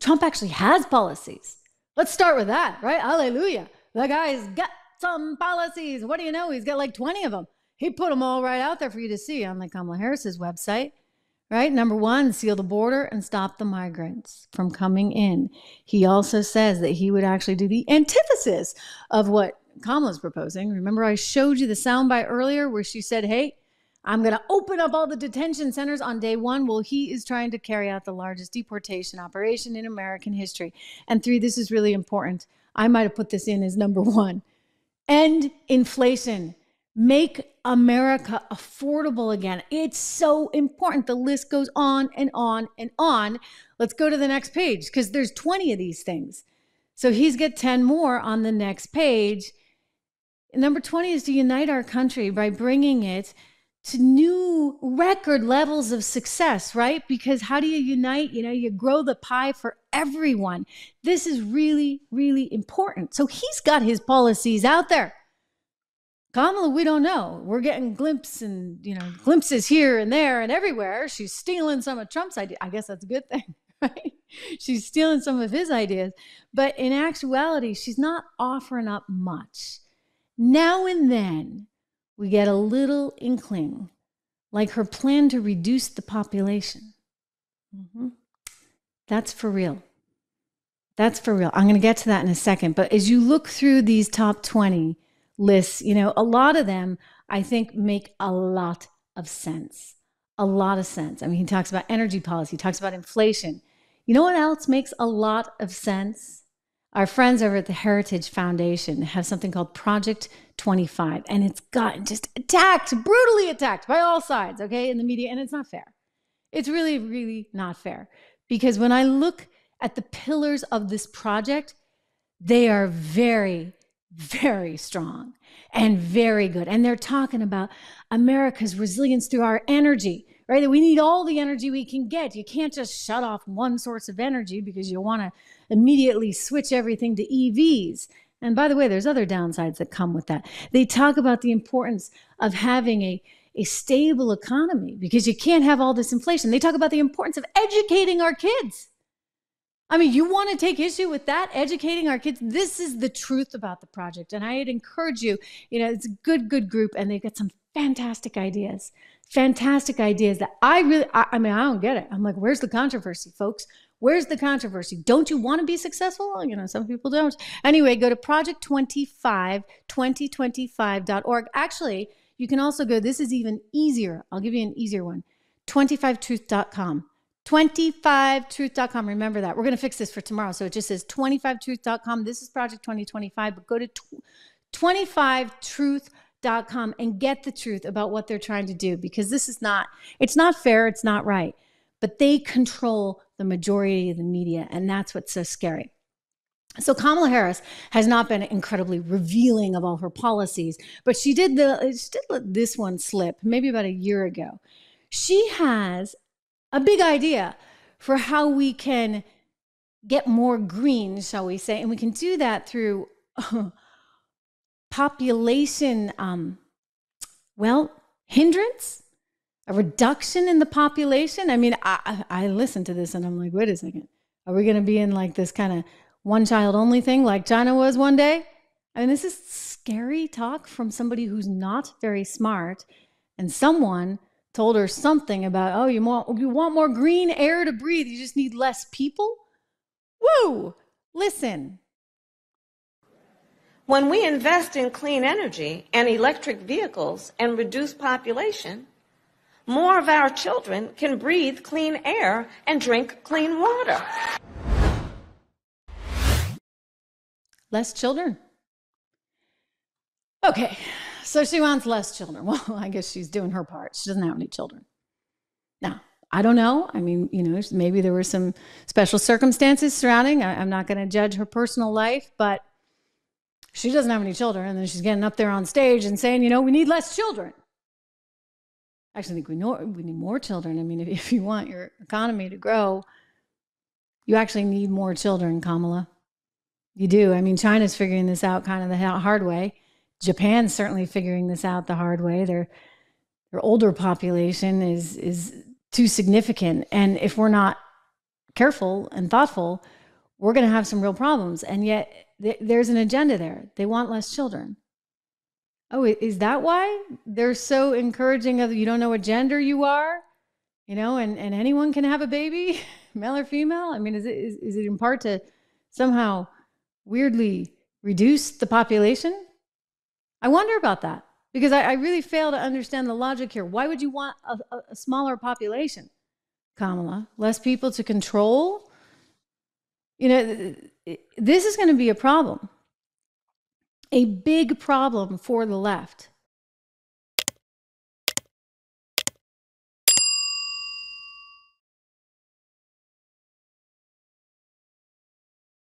Trump actually has policies. Let's start with that, right? Hallelujah. The guy's got some policies. What do you know? He's got like 20 of them. He put them all right out there for you to see on like Kamala Harris's website, right? Number one, seal the border and stop the migrants from coming in. He also says that he would actually do the antithesis of what Kamala's proposing. Remember, I showed you the soundbite earlier where she said, hey, I'm going to open up all the detention centers on day one. Well, he is trying to carry out the largest deportation operation in American history. And three, this is really important. I might have put this in as number one. End inflation. Make America affordable again. It's so important. The list goes on and on and on. Let's go to the next page because there's 20 of these things. So he's got 10 more on the next page. Number 20 is to unite our country by bringing it to new record levels of success, right? Because how do you unite? You grow the pie for everyone. This is really, really important. So he's got his policies out there. Kamala, we don't know. We're getting glimpses here and there and everywhere. She's stealing some of Trump's ideas. I guess that's a good thing, right? She's stealing some of his ideas. But in actuality, she's not offering up much. Now and then, we get a little inkling, like her plan to reduce the population. That's for real. That's for real. I'm going to get to that in a second. But as you look through these top 20 lists, a lot of them, I think, make a lot of sense. A lot of sense. I mean, he talks about energy policy. He talks about inflation. You know what else makes a lot of sense? Our friends over at the Heritage Foundation have something called Project 25, and it's gotten just brutally attacked by all sides, okay, in the media, and it's not fair. It's really, really not fair. Because when I look at the pillars of this project, they are very, very strong and very good. And they're talking about America's resilience through our energy, right? That we need all the energy we can get. You can't just shut off one source of energy because you want to immediately switch everything to EVs. And by the way, there's other downsides that come with that. They talk about the importance of having a stable economy because you can't have all this inflation. They talk about the importance of educating our kids. I mean, you want to take issue with that, educating our kids? This is the truth about the project. And I'd encourage you, it's a good group, and they've got some fantastic ideas that I don't get it. I'm like, where's the controversy, folks? Where's the controversy? Don't you want to be successful? Some people don't. Anyway, go to project2025.org. Actually, you can also go, this is even easier. I'll give you an easier one. 25truth.com. 25truth.com. Remember that. We're going to fix this for tomorrow. So it just says 25truth.com. This is Project 2025, but go to 25truth.com and get the truth about what they're trying to do, because it's not fair. It's not right, but they control the majority of the media. And that's what's so scary. So Kamala Harris has not been incredibly revealing of all her policies, but she did let this one slip maybe about a year ago. She has a big idea for how we can get more green, shall we say, and we can do that through population, hindrance, a reduction in the population. I mean, I listened to this and I'm like, wait a second. Are we going to be in like this kind of one child only thing like China was one day? I mean, this is scary talk from somebody who's not very smart, and someone told her something about, you want more green air to breathe. You just need less people. Woo! Listen. When we invest in clean energy and electric vehicles and reduce population, more of our children can breathe clean air and drink clean water. Less children. Okay, so she wants less children. Well, I guess she's doing her part. She doesn't have any children. Now, I don't know. I mean, maybe there were some special circumstances surrounding. I'm not going to judge her personal life, but she doesn't have any children. And then she's getting up there on stage and saying, we need less children. I actually think we need more children. I mean, if you want your economy to grow, you actually need more children, Kamala. You do. I mean, China's figuring this out kind of the hard way. Japan's certainly figuring this out the hard way. Their older population is too significant. And if we're not careful and thoughtful, we're going to have some real problems. And yet there's an agenda there. They want less children. Oh, is that why they're so encouraging of, you don't know what gender you are, and anyone can have a baby, male or female? I mean, is it in part to somehow weirdly reduce the population? I wonder about that, because I really fail to understand the logic here. Why would you want a smaller population, Kamala? Less people to control? This is going to be a problem. A big problem for the left.